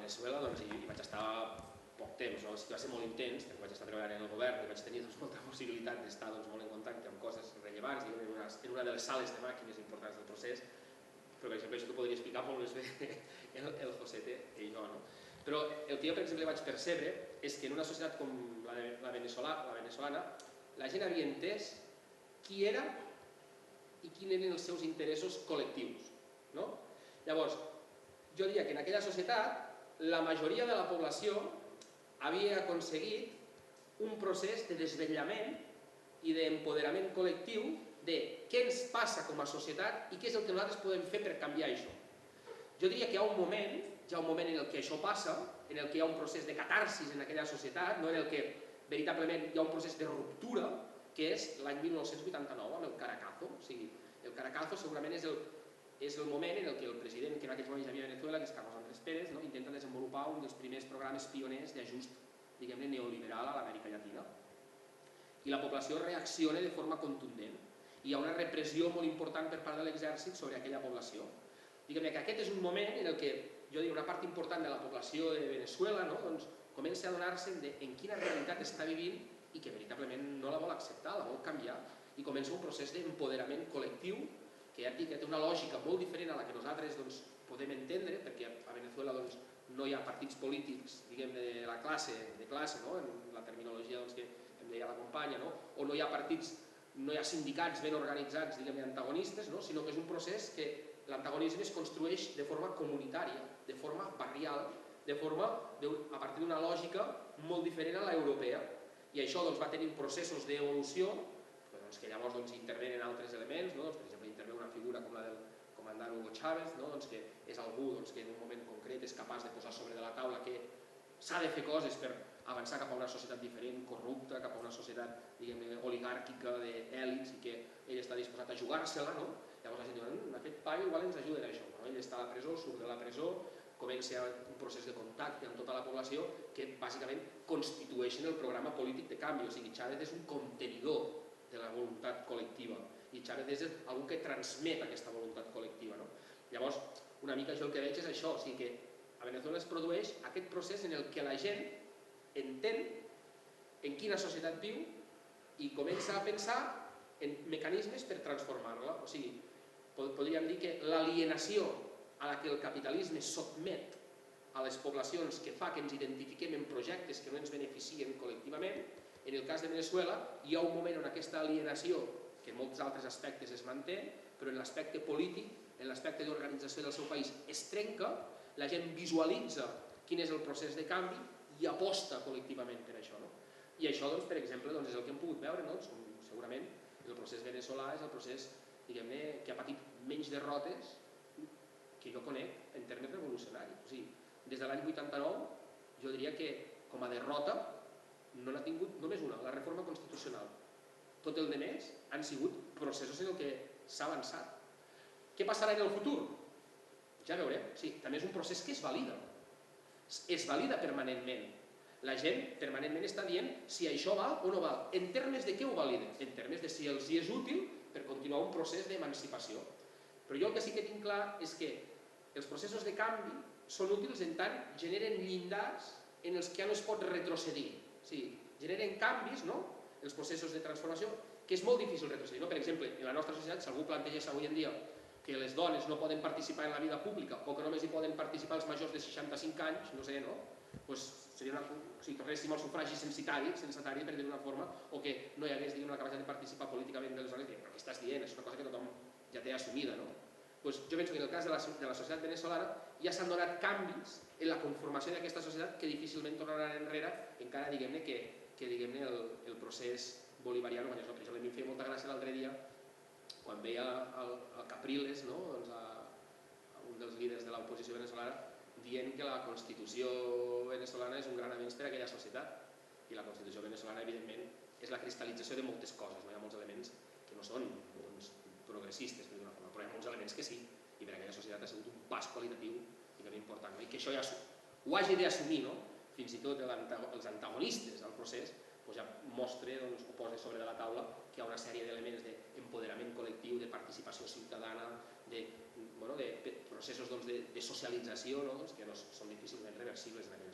Venezuela i vaig estar poc temps, va ser molt intens, perquè vaig estar treballant en el govern i vaig tenir molta possibilitat d'estar molt en contacte amb coses rellevants, en una de les sales de màquines importants del procés, però per exemple això t'ho podria explicar molt més bé el Josete i jo, no? Però el que jo per exemple vaig percebre és que en una societat com la venezolana la gent havia entès qui era i quins eren els seus interessos col·lectius, no? Llavors, jo diria que en aquella societat la majoria de la població havia aconseguit un procés de desvetllament i d'empoderament col·lectiu de què ens passa com a societat i què és el que nosaltres podem fer per canviar això. Jo diria que hi ha un moment en el que això passa, en el que hi ha un procés de catarsis en aquella societat, en el que veritablement hi ha un procés de ruptura, que és l'any 1989 amb el Caracazo. O sigui, el Caracazo segurament és el moment en què el president que en aquells moments hi havia a Venezuela, que és Carlos Andrés Pérez, intenta desenvolupar un dels primers programes pioners d'ajust, diguem-ne, neoliberal a l'Amèrica Llatina. I la població reacciona de forma contundent. Hi ha una repressió molt important per part de l'exèrcit sobre aquella població. Diguem-ne que aquest és un moment en què, jo diria, una part important de la població de Venezuela comença a adonar-se en quina realitat està vivint i que veritablement no la vol acceptar, la vol canviar, i comença un procés d'empoderament col·lectiu que ja et dic que té una lògica molt diferent a la que nosaltres podem entendre, perquè a Venezuela no hi ha partits polítics, diguem-ne, de classe, en la terminologia que em deia la companya, o no hi ha partits, no hi ha sindicats ben organitzats, diguem-ne, antagonistes, sinó que és un procés que l'antagonisme es construeix de forma comunitària, de forma barrial, a partir d'una lògica molt diferent a l'europea. I això va tenir processos d'evolució, que llavors intervenen altres elements, per exemple, intervé una figura com la del comandant Hugo Chávez, que és algú que en un moment concret és capaç de posar sobre de la taula que s'ha de fer coses per avançar cap a una societat diferent, corrupta, cap a una societat, diguem-ne, oligàrquica, d'èlits, i que ell està disposat a jugar-se-la, no? Llavors la gent diu, aquest paio igual ens ajuda en això. Ell està a la presó, surt de la presó, comença un procés de contacte amb tota la població que bàsicament constitueixen el programa polític de canvi. O sigui, Chávez és un contenidor de la voluntat col·lectiva i Chávez és algú que transmet aquesta voluntat col·lectiva. Llavors, una mica jo el que veig és això, o sigui que a Venezuela es produeix aquest procés en el que la gent entén en quina societat viu i comença a pensar en mecanismes per transformar-la. O sigui, podríem dir que l'alienació a la que el capitalisme sotmet a les poblacions que fa que ens identifiquem en projectes que no ens beneficien col·lectivament, en el cas de Venezuela hi ha un moment on aquesta alienació, que en molts altres aspectes es manté, però en l'aspecte polític, en l'aspecte d'organització del seu país es trenca, la gent visualitza quin és el procés de canvi i aposta col·lectivament per això. I això, per exemple, és el que hem pogut veure. Segurament el procés veneçolà és el procés que ha patit menys derrotes que jo conec en termes revolucionaris. O sigui, des de l'any 89, jo diria que com a derrota no n'ha tingut només una, la reforma constitucional. Tot el demés han sigut processos en què s'ha avançat. Què passarà en el futur? Ja veurem. També és un procés que es valida. Es valida permanentment. La gent permanentment està dient si això val o no val. En termes de què ho validen? En termes de si els és útil per continuar un procés d'emancipació. Però jo el que sí que tinc clar és que els processos de canvi són útils en tant generen llindars en els que ja no es pot retrocedir. O sigui, generen canvis, els processos de transformació, que és molt difícil retrocedir. Per exemple, en la nostra societat, si algú plantegés avui en dia que les dones no poden participar en la vida pública o que només hi poden participar els majors de 65 anys, no sé, si tornéssim al sufragi censatari, per dir-ho d'una forma, o que no hi hagués una capacitat de participar políticament de les dones, però què estàs dient? És una cosa que tothom ja té assumida. Jo penso que en el cas de la societat venezolana ja s'han donat canvis en la conformació d'aquesta societat que difícilment tornaran enrere, encara que el procés bolivariano. Per exemple, a mi em feia molta gràcia l'altre dia quan veia el Capriles, un dels líders de l'oposició venezolana, dient que la Constitució venezolana és un gran avenç per a aquella societat. I la Constitució venezolana, evidentment, és la cristal·lització de moltes coses. Hi ha molts elements que no són progressistes, però hi ha molts elements que sí. I per a aquella societat ha sigut un pas qualitatiu important. I que això ja ho hagi d'assumir, fins i tot els antagonistes al procés, ja mostra o posa sobre de la taula que hi ha una sèrie d'elements d'empoderament col·lectiu, de participació ciutadana, de processos de socialització que són difícilment reversibles. possibles en